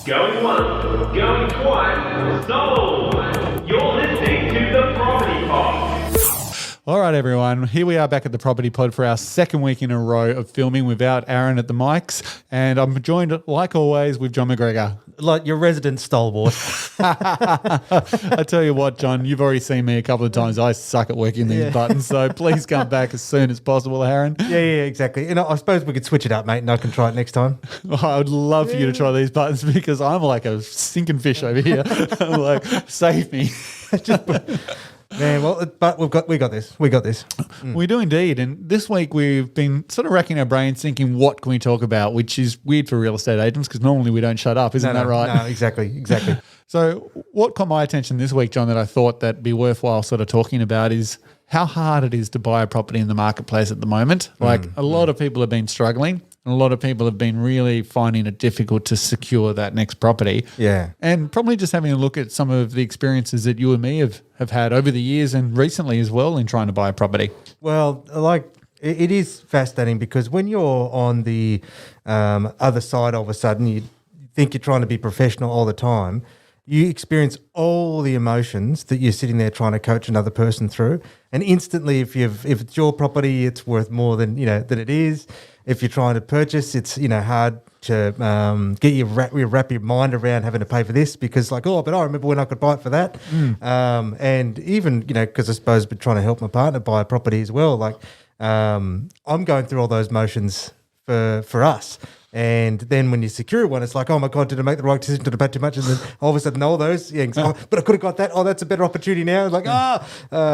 Going once, going twice, sold! You're listening to The Property Pod. All right, everyone. Here we are back at the Property Pod for our second week in a row of filming without Aaron at the mics. And I'm joined, like always, with John McGregor. Like your resident stalwart. I tell you what, John, you've already seen me a couple of times. I suck at working these buttons, so please come back as soon as possible, Aaron. Yeah, exactly. And I suppose we could switch it up, mate, and I can try it next time. I would love for you to try these buttons because I'm like a sinking fish over here. I'm like, save me. Man, well, but we got this. We got this. We do indeed. And this week we've been sort of racking our brains thinking, what can we talk about? Which is weird for real estate agents because normally we don't shut up. Isn't that right? No, exactly. So what caught my attention this week, John, that I thought that'd be worthwhile sort of talking about is how hard it is to buy a property in the marketplace at the moment. Like a lot of people have been struggling. And a lot of people have been really finding it difficult to secure that next property. Yeah. And probably just having a look at some of the experiences that you and me have had over the years and recently as well in trying to buy a property. Well, like it is fascinating because when you're on the other side, all of a sudden you think you're trying to be professional all the time. You experience all the emotions that you're sitting there trying to coach another person through. And instantly, if it's your property, it's worth more than it is. If you're trying to purchase, it's hard to get wrap your mind around having to pay for this because but I remember when I could buy it for that. And even because I suppose I've been trying to help my partner buy a property as well. I'm going through all those motions for us. And then when you secure one, it's like, oh my God, did I make the right decision? Did I pay too much? And then all of a sudden, all those things. Oh, but I could have got that. Oh, that's a better opportunity now.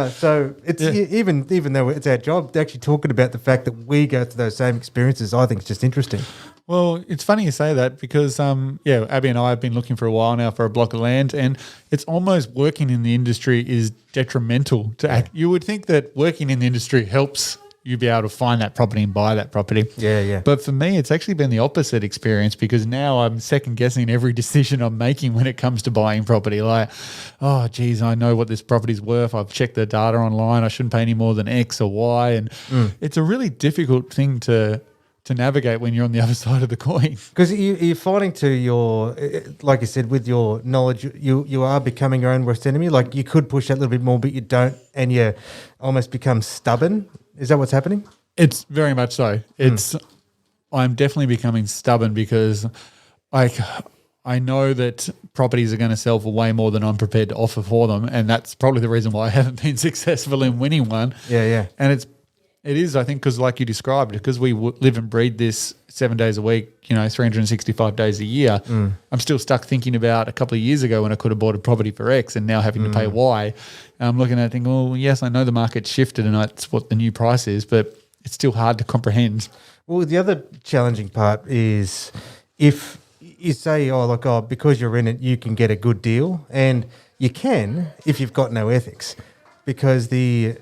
So it's even though it's our job, actually talking about the fact that we go through those same experiences, I think is just interesting. Well, it's funny you say that because, Abby and I have been looking for a while now for a block of land, and it's almost working in the industry is detrimental to act. You would think that working in the industry helps you be able to find that property and buy that property. Yeah. But for me, it's actually been the opposite experience because now I'm second guessing every decision I'm making when it comes to buying property. Like, oh, geez, I know what this property's worth. I've checked the data online. I shouldn't pay any more than X or Y. And it's a really difficult thing to navigate when you're on the other side of the coin. Because you're finding to your, like you said, with your knowledge, you are becoming your own worst enemy. Like you could push that a little bit more, but you don't, and you almost become stubborn. Is that what's happening? It's very much so. I'm definitely becoming stubborn because I know that properties are going to sell for way more than I'm prepared to offer for them, and that's probably the reason why I haven't been successful in winning one. Yeah. And it is, I think, because like you described, because we live and breathe this 7 days a week, 365 days a year, I'm still stuck thinking about a couple of years ago when I could have bought a property for X and now having to pay Y. I'm looking at it thinking, well, yes, I know the market's shifted and that's what the new price is, but it's still hard to comprehend. Well, the other challenging part is if you say, because you're in it, you can get a good deal. And you can if you've got no ethics. Because the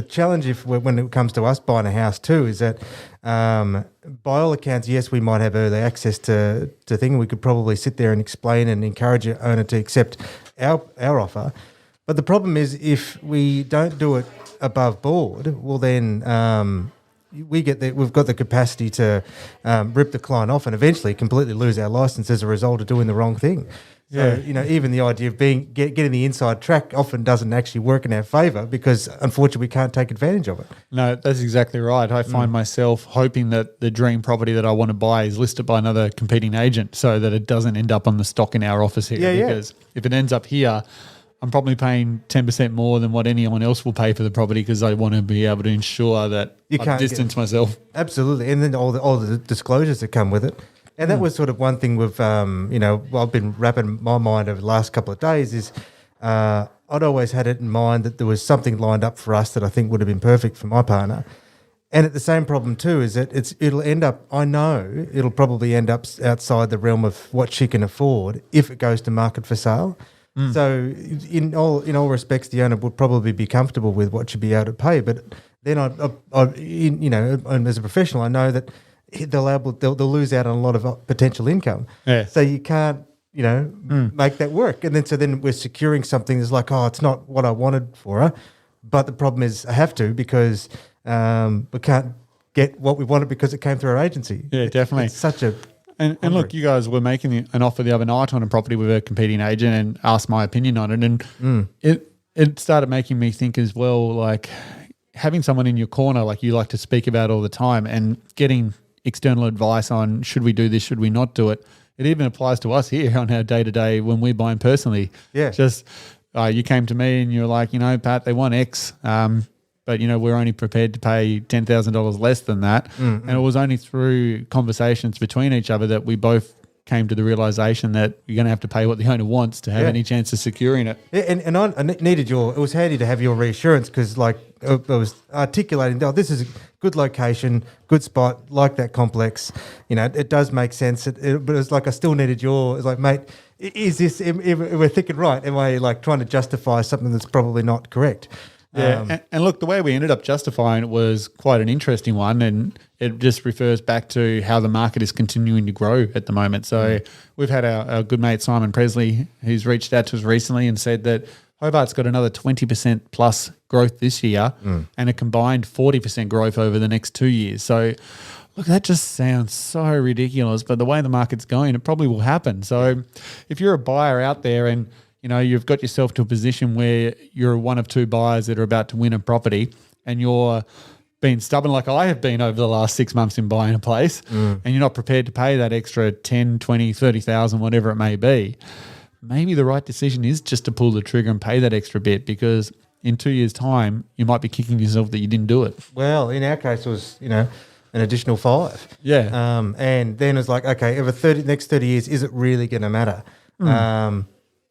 challenge when it comes to us buying a house too is that by all accounts, yes, we might have early access to things. We could probably sit there and explain and encourage your owner to accept our offer. But the problem is if we don't do it above board, well then we've got the capacity to rip the client off and eventually completely lose our license as a result of doing the wrong thing. So, even the idea of getting the inside track often doesn't actually work in our favour because, unfortunately, we can't take advantage of it. No, that's exactly right. I find myself hoping that the dream property that I want to buy is listed by another competing agent so that it doesn't end up on the stock in our office here. Because if it ends up here, I'm probably paying 10% more than what anyone else will pay for the property because I want to be able to ensure that I distance myself. Absolutely. And then all the disclosures that come with it. And that was sort of one thing with, I've been wrapping my mind over the last couple of days is I'd always had it in mind that there was something lined up for us that I think would have been perfect for my partner. And at the same problem too is that it'll probably end up outside the realm of what she can afford if it goes to market for sale. So in all respects, the owner would probably be comfortable with what she'd be able to pay. But then as a professional, I know that they'll lose out on a lot of potential income. Yeah. So you can't, make that work. And then we're securing something that's like, it's not what I wanted for her. But the problem is I have to because we can't get what we wanted because it came through our agency. Yeah, definitely. It's such a And look, you guys were making an offer the other night on a property with a competing agent and asked my opinion on it. And it started making me think as well, like having someone in your corner, like you like to speak about all the time, and getting external advice on should we do this, should we not do it. It even applies to us here on our day-to-day when we're buying personally. Yeah. Just you came to me and you're like, Pat, they want X, but, we're only prepared to pay $10,000 less than that. And it was only through conversations between each other that we both came to the realization that you're going to have to pay what the owner wants to have any chance of securing it. Yeah, and I needed it was handy to have your reassurance because, like, I was articulating, this is a good location, good spot, like that complex. It does make sense. But it was like I still needed it's like, mate, is this, we're thinking right? Am I, like, trying to justify something that's probably not correct? Yeah, and look, the way we ended up justifying it was quite an interesting one, and it just refers back to how the market is continuing to grow at the moment. So we've had our good mate Simon Presley, who's reached out to us recently and said that Hobart's got another 20% plus growth this year and a combined 40% growth over the next 2 years. So look, that just sounds so ridiculous, but the way the market's going, it probably will happen. So if you're a buyer out there and you've got yourself to a position where you're one of two buyers that are about to win a property and you're being stubborn like I have been over the last 6 months in buying a place and you're not prepared to pay that extra 10, 20, 30,000, whatever it may be, maybe the right decision is just to pull the trigger and pay that extra bit, because in 2 years' time, you might be kicking yourself that you didn't do it. Well, in our case, it was, an additional 5. Yeah. And then it was like, okay, over next 30 years, is it really going to matter?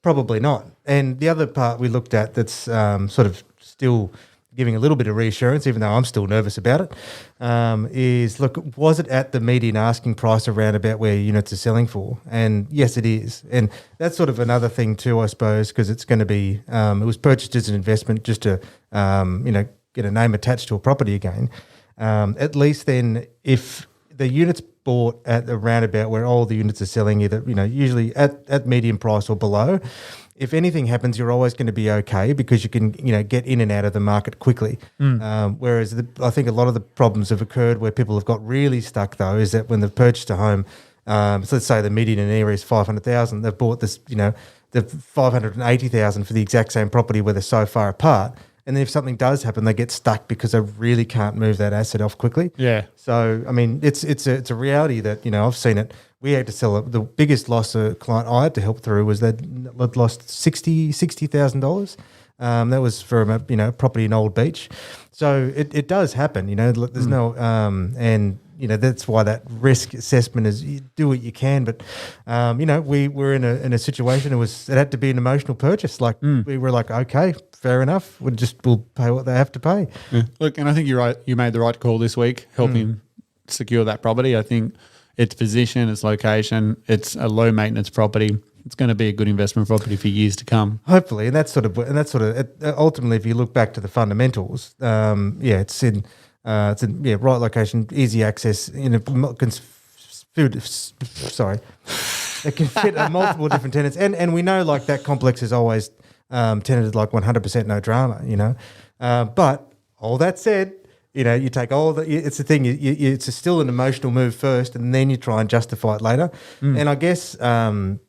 Probably not. And the other part we looked at that's sort of still giving a little bit of reassurance, even though I'm still nervous about it, is, look, was it at the median asking price around about where units are selling for? And yes, it is. And that's sort of another thing too, I suppose, because it's going to be, it was purchased as an investment just to, get a name attached to a property again. At least then if the units bought at around about where all the units are selling, either, usually at median price or below, if anything happens, you're always going to be okay because you can, get in and out of the market quickly. Whereas I think a lot of the problems have occurred where people have got really stuck, though, is that when they've purchased a home, so let's say the median in an area is 500,000, they've bought this, the 580,000 for the exact same property where they're so far apart. And then if something does happen, they get stuck because they really can't move that asset off quickly. Yeah. So, I mean, it's a reality that, I've seen it. We had to sell it. The biggest loss a client I had to help through was they'd lost $60,000. That was for a property in Old Beach. So it does happen. There's no and that's why that risk assessment is you do what you can. But we were in a situation. It had to be an emotional purchase. Like we were like, okay, fair enough. We'll pay what they have to pay. Yeah. Look, and I think you're right. You made the right call this week, helping secure that property. I think its position, its location, it's a low maintenance property. It's going to be a good investment property for years to come. Hopefully, and that's sort of ultimately, if you look back to the fundamentals, it's in right location, easy access. It can fit multiple different tenants, and we know like that complex is always tenanted like 100% no drama. But all that said, you take all the. It's the thing. It's still an emotional move first, and then you try and justify it later. And I guess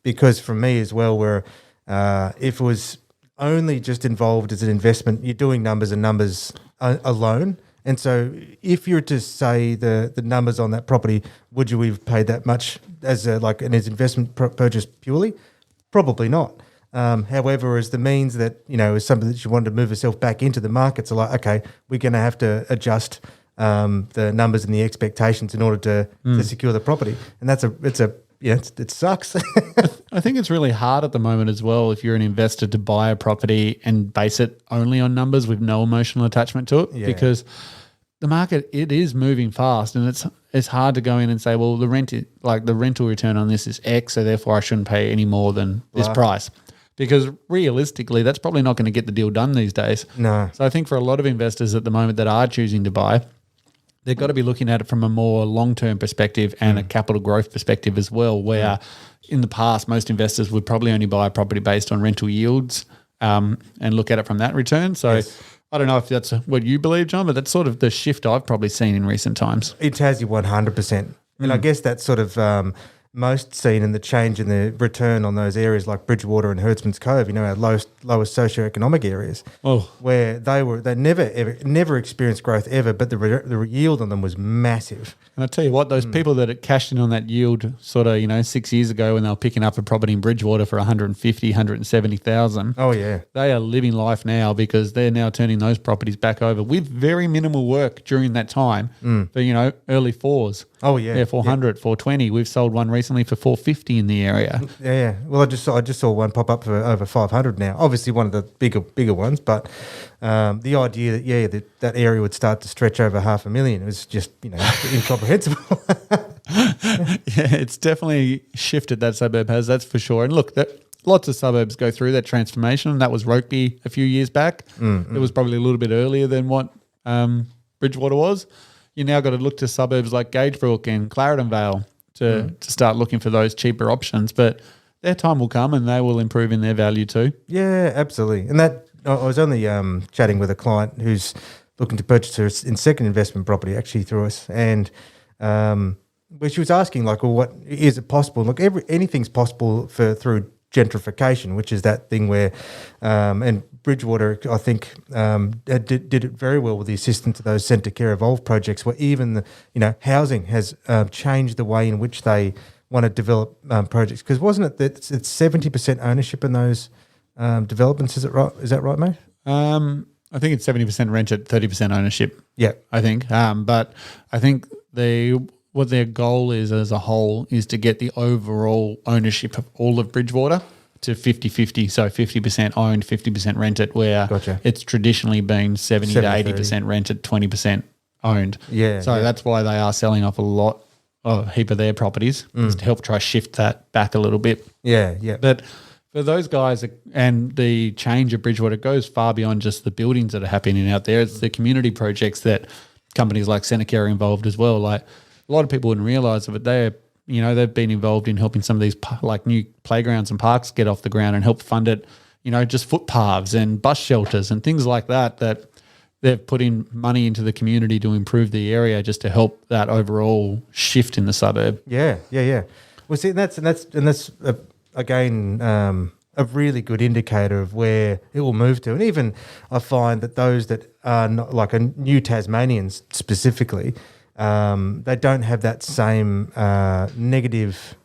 because for me as well, where if it was only just involved as an investment, you're doing numbers and numbers alone. And so, if you were to say the numbers on that property, would you have paid that much as an investment purchase purely? Probably not. However, as the means that, is something that you wanted to move yourself back into the market, so like, okay, we're going to have to adjust the numbers and the expectations in order to secure the property. And it sucks. I think it's really hard at the moment as well if you're an investor to buy a property and base it only on numbers with no emotional attachment to it, because the market, it is moving fast, and it's hard to go in and say, well, the rental return on this is X, so therefore I shouldn't pay any more than this price. Because realistically, that's probably not going to get the deal done these days. No. So I think for a lot of investors at the moment that are choosing to buy, they've got to be looking at it from a more long-term perspective and a capital growth perspective as well, where in the past, most investors would probably only buy a property based on rental yields and look at it from that return. So I don't know if that's what you believe, John, but that's sort of the shift I've probably seen in recent times. It has you 100%. And I guess that's sort of most seen in the change in the return on those areas like Bridgewater and Herdsman's Cove, our lowest socioeconomic areas, where they never experienced growth ever, but the yield on them was massive. And I tell you what, those people that had cashed in on that yield sort of, 6 years ago when they were picking up a property in Bridgewater for 150, 170,000. Oh, yeah. They are living life now because they're now turning those properties back over with very minimal work during that time for, early fours. Oh, yeah. Yeah, 400, 420. We've sold one recently for 450 in the area. Yeah. Well, I just saw one pop up for over 500 now. Obviously, one of the bigger ones, but the idea that area would start to stretch over $500,000 was just incomprehensible. Yeah, it's definitely shifted, that suburb has, that's for sure. And look, lots of suburbs go through that transformation. That was Rokeby a few years back. It was probably a little bit earlier than what Bridgewater was. You now got to look to suburbs like Gagebrook and Clarendon Vale to start looking for those cheaper options. But their time will come and they will improve in their value too. Yeah, absolutely. And that I was only chatting with a client who's looking to purchase her second investment property actually through us, and where she was asking like, well, what is it possible? Look, anything's possible through gentrification, which is that thing where and Bridgewater, I think, did it very well with the assistance to those Centre Care Evolve projects, where even housing has changed the way in which they want to develop projects. Because wasn't it that it's 70% ownership in those developments? Is it right? Is that right, mate? I think it's 70% rented, 30% ownership. Yeah, I think. But I think what their goal is as a whole is to get the overall ownership of all of Bridgewater to 50-50, so 50% owned, 50% rented, where it's traditionally been 70 to 80% rented, 20% owned. Yeah. So that's why they are selling off a heap of their properties is to help try shift that back a little bit. Yeah, yeah. But for those guys, and the change of Bridgewater goes far beyond just the buildings that are happening out there. It's the community projects that companies like Centrecare are involved as well. Like a lot of people wouldn't realise it, but they've been involved in helping some of these like new playgrounds and parks get off the ground and help fund it, just footpaths and bus shelters and things like that they've put in money into the community to improve the area just to help that overall shift in the suburb. Yeah. Well, see, that's again a really good indicator of where it will move to. And even I find that those that are not, like a new Tasmanians specifically, they don't have that same negative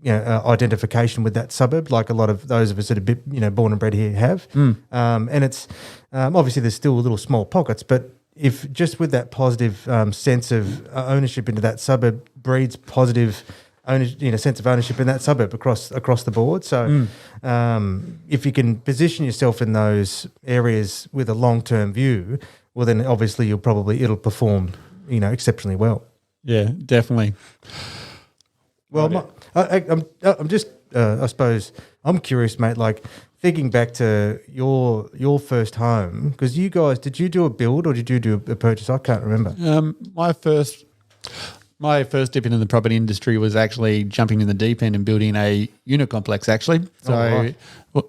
identification with that suburb like a lot of those of us that are born and bred here have. And it's obviously there's still little small pockets, but if just with that positive sense of ownership into that suburb breeds positive sense of ownership in that suburb across the board. So if you can position yourself in those areas with a long-term view, well then obviously it'll perform exceptionally well. Yeah, definitely. Well, I'm just I suppose I'm curious, mate. Like thinking back to your first home, because you guys, did you do a build or did you do a purchase? I can't remember. My first dip into the property industry was actually jumping in the deep end and building a unit complex. Actually, so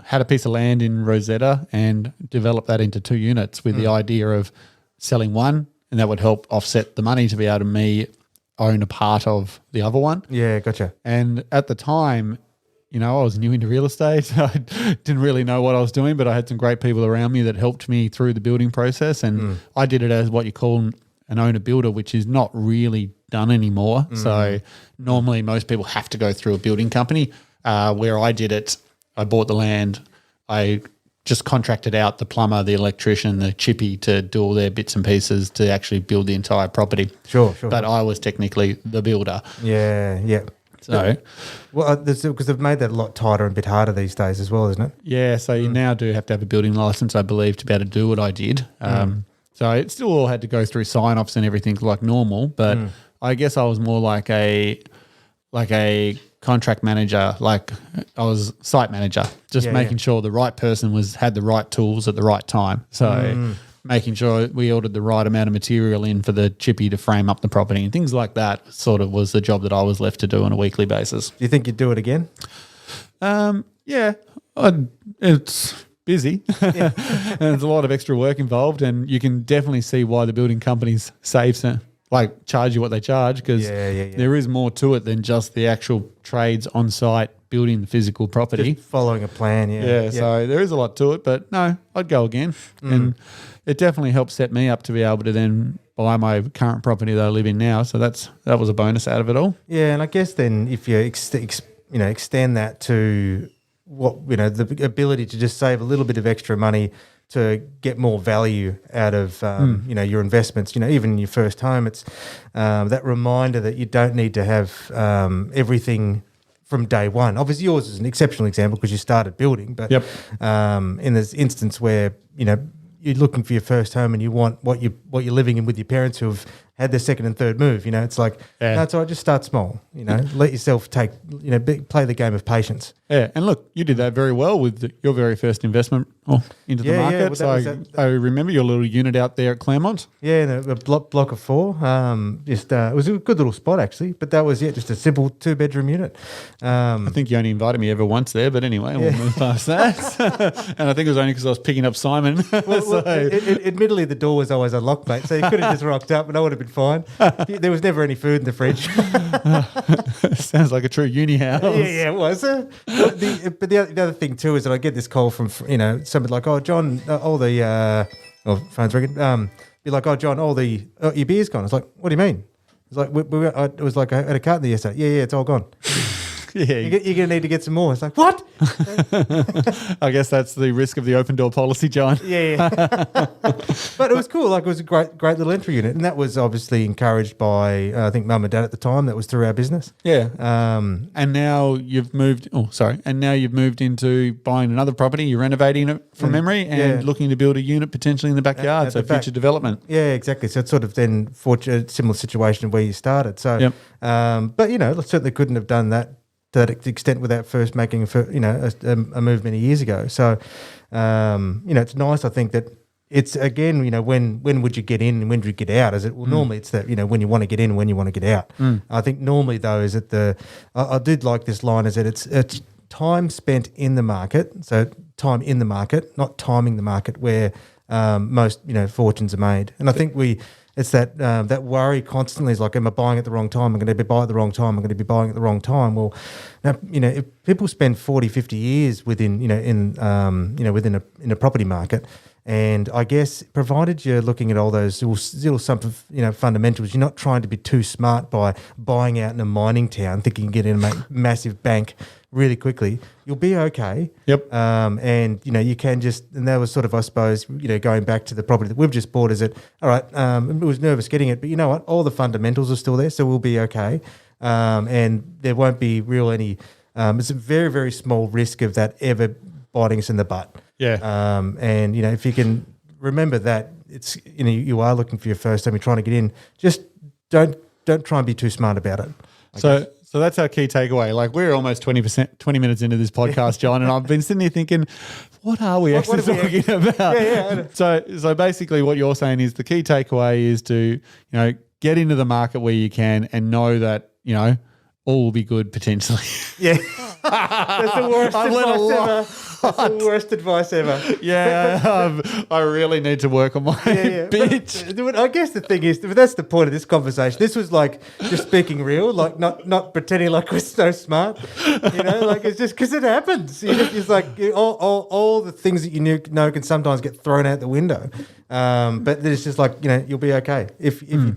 had a piece of land in Rosetta and developed that into 2 units with the idea of selling one, and that would help offset the money to be able to own a part of the other one. Yeah, gotcha. And at the time, I was new into real estate. I didn't really know what I was doing, but I had some great people around me that helped me through the building process. And I did it as what you call an owner-builder, which is not really done anymore. So normally most people have to go through a building company. Where I did it, I bought the land. I just contracted out the plumber, the electrician, the chippy to do all their bits and pieces to actually build the entire property. Sure. But I was technically the builder. Yeah. So, well, because they've made that a lot tighter and a bit harder these days as well, isn't it? Yeah. So you now do have to have a building license, I believe, to be able to do what I did. So it still all had to go through sign-offs and everything like normal, but I guess I was more like a contract manager, like I was site manager, just making sure the right person had the right tools at the right time. So making sure we ordered the right amount of material in for the chippy to frame up the property and things like that sort of was the job that I was left to do on a weekly basis. Do you think you'd do it again? Yeah, it's busy and there's a lot of extra work involved, and you can definitely see why the building companies save like charge you what they charge because Yeah. there is more to it than just the actual trades on site building the physical property. Just following a plan, Yeah, so there is a lot to it, but no, I'd go again. And it definitely helps set me up to be able to then buy my current property that I live in now. So that was a bonus out of it all. Yeah, and I guess then if you extend that to what the ability to just save a little bit of extra money to get more value out of your investments. Even in your first home, it's that reminder that you don't need to have everything from day one. Obviously, yours is an exceptional example because you started building, but in this instance where you're looking for your first home and you want what you're living in with your parents who have had their second and third move, it's like, no, it's all right, just start small, let yourself play the game of patience. Yeah, and look, you did that very well with your very first investment into the market. Well, I remember your little unit out there at Claremont. Yeah, in a block of 4. It was a good little spot actually, but that was just a simple 2-bedroom unit. I think you only invited me ever once there, but anyway, we'll move past that. And I think it was only because I was picking up Simon. Admittedly, the door was always unlocked, mate, so you could have just rocked up and I would have been fine. There was never any food in the fridge. Sounds like a true uni house. Yeah, it was. But the other thing too is that I get this call from somebody like, oh John, all the phone's ringing. Be like, oh John, all the your beer's gone. I was like, what do you mean? It's like it was like I had a carton there yesterday. Yeah, it's all gone. Yeah, you're gonna need to get some more. It's like, what? I guess that's the risk of the open door policy, John. Yeah. But it was cool. Like, it was a great little entry unit, and that was obviously encouraged by I think Mum and Dad at the time. That was through our business. Yeah. And now you've moved. And now you've moved into buying another property. You're renovating it from memory and looking to build a unit potentially in the backyard, so future development. Yeah, exactly. So it's sort of then a similar situation where you started. So, but certainly couldn't have done that to that extent without first making a move many years ago. So it's nice. I think that it's again when would you get in and when do you get out? Normally it's that when you want to get in and when you want to get out. I think normally though is that I did like this line is that it's time spent in the market. So time in the market, not timing the market where most fortunes are made. And I think it's that worry constantly is like, am I buying at the wrong time? I'm going to be buying at the wrong time. I'm going to be buying at the wrong time. Well, now, if people spend 40, 50 years within a property market, and I guess provided you're looking at all those little fundamentals, you're not trying to be too smart by buying out in a mining town, thinking you can get in a massive bank really quickly, you'll be okay. Yep. And you can and that was sort of, I suppose, going back to the property that we've just bought, is it all right? It was nervous getting it, but you know what? All the fundamentals are still there, so we'll be okay. And there won't be it's a very, very small risk of that ever biting us in the butt. Yeah. And if you can remember that, it's you are looking for your first time, you're trying to get in. Just don't try and be too smart about it. So that's our key takeaway. Like, we're almost 20 minutes into this podcast, John, and I've been sitting here thinking, what are we actually talking about? Yeah. So basically what you're saying is the key takeaway is to, get into the market where you can and know that, all will be good potentially. Yeah. That's the worst advice ever. That's the worst advice ever. Yeah, I really need to work on my bitch. But I guess the thing is, that's the point of this conversation. This was like just speaking real, like not pretending like we're so smart. Like it's just because it happens. It's like all the things that you know can sometimes get thrown out the window. But it's just like you'll be okay if you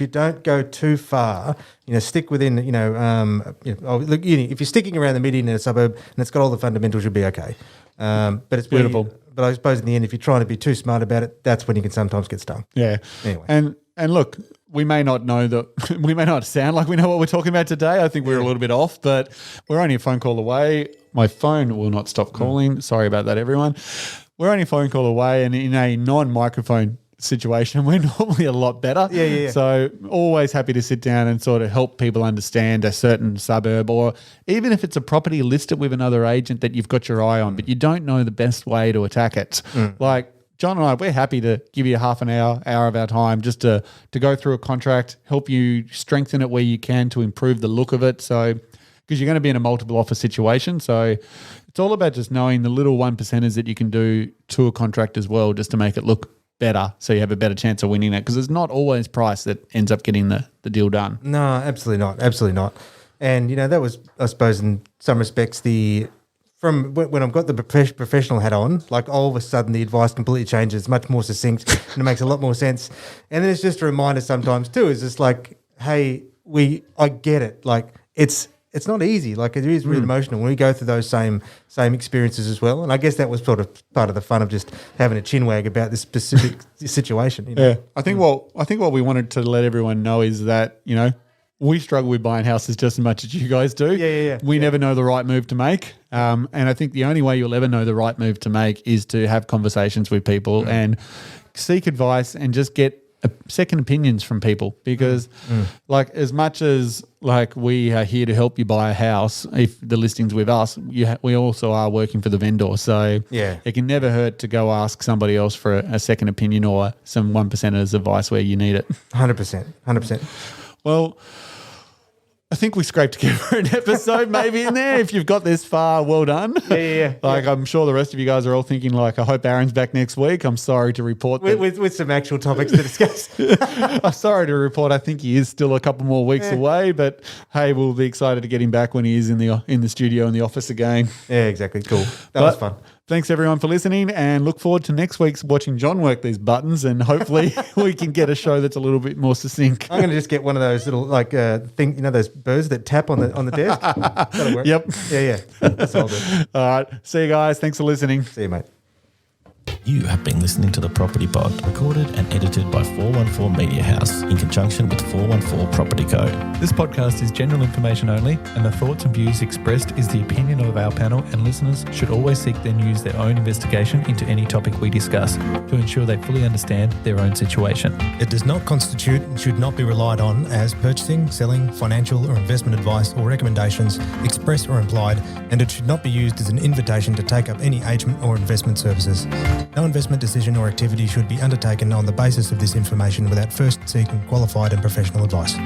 don't go too far. Stick within. If you're sticking around the median in a suburb and it's got all the fundamentals, you'll be okay. But it's beautiful. But I suppose in the end, if you're trying to be too smart about it, that's when you can sometimes get stung. Yeah. Anyway. And look, we may not know that we may not sound like we know what we're talking about today. I think we're a little bit off, but we're only a phone call away. My phone will not stop calling. Sorry about that, everyone. We're only a phone call away, and in a non-microphone situation, we're normally a lot better. Yeah. So always happy to sit down and sort of help people understand a certain suburb, or even if it's a property listed with another agent that you've got your eye on, but you don't know the best way to attack it. Like John and I, we're happy to give you half an hour of our time just to go through a contract, help you strengthen it where you can to improve the look of it. So, because you're going to be in a multiple offer situation. So it's all about just knowing the little 1%ers that you can do to a contract as well, just to make it look better, so you have a better chance of winning it, because it's not always price that ends up getting the deal done. No, absolutely not. Absolutely not. And, that was, I suppose, in some respects, from when I've got the professional hat on, like all of a sudden the advice completely changes, much more succinct, and it makes a lot more sense. And then it's just a reminder sometimes too, is just like, hey, I get it. Like it's not easy. Like it is really emotional. We go through those same experiences as well. And I guess that was sort of part of the fun of just having a chinwag about this specific situation. Yeah, I think what we wanted to let everyone know is that we struggle with buying houses just as much as you guys do. Yeah. We never know the right move to make. And I think the only way you'll ever know the right move to make is to have conversations with people and seek advice and just get second opinions from people, because like as much as like we are here to help you buy a house, if the listing's with us, we also are working for the vendor. So it can never hurt to go ask somebody else for a second opinion or some 1%ers advice where you need it. 100%. Well, I think we scraped together an episode maybe in there. If you've got this far, well done. Yeah. I'm sure the rest of you guys are all thinking like, I hope Aaron's back next week. I'm sorry to report that. With some actual topics to discuss. I'm sorry to report I think he is still a couple more weeks away, but hey, we'll be excited to get him back when he is in the studio in the office again. Yeah, exactly. Cool. That was fun. Thanks everyone for listening, and look forward to next week's watching John work these buttons, and hopefully we can get a show that's a little bit more succinct. I'm going to just get one of those little those birds that tap on the desk. That'll work. Yep. Yeah. That's all good. All right. See you guys. Thanks for listening. See you, mate. You have been listening to The Property Pod, recorded and edited by 414 Media House in conjunction with 414 Property Code. This podcast is general information only, and the thoughts and views expressed is the opinion of our panel, and listeners should always seek then use their own investigation into any topic we discuss to ensure they fully understand their own situation. It does not constitute and should not be relied on as purchasing, selling, financial or investment advice or recommendations, express or implied, and it should not be used as an invitation to take up any agent or investment services. No investment decision or activity should be undertaken on the basis of this information without first seeking qualified and professional advice.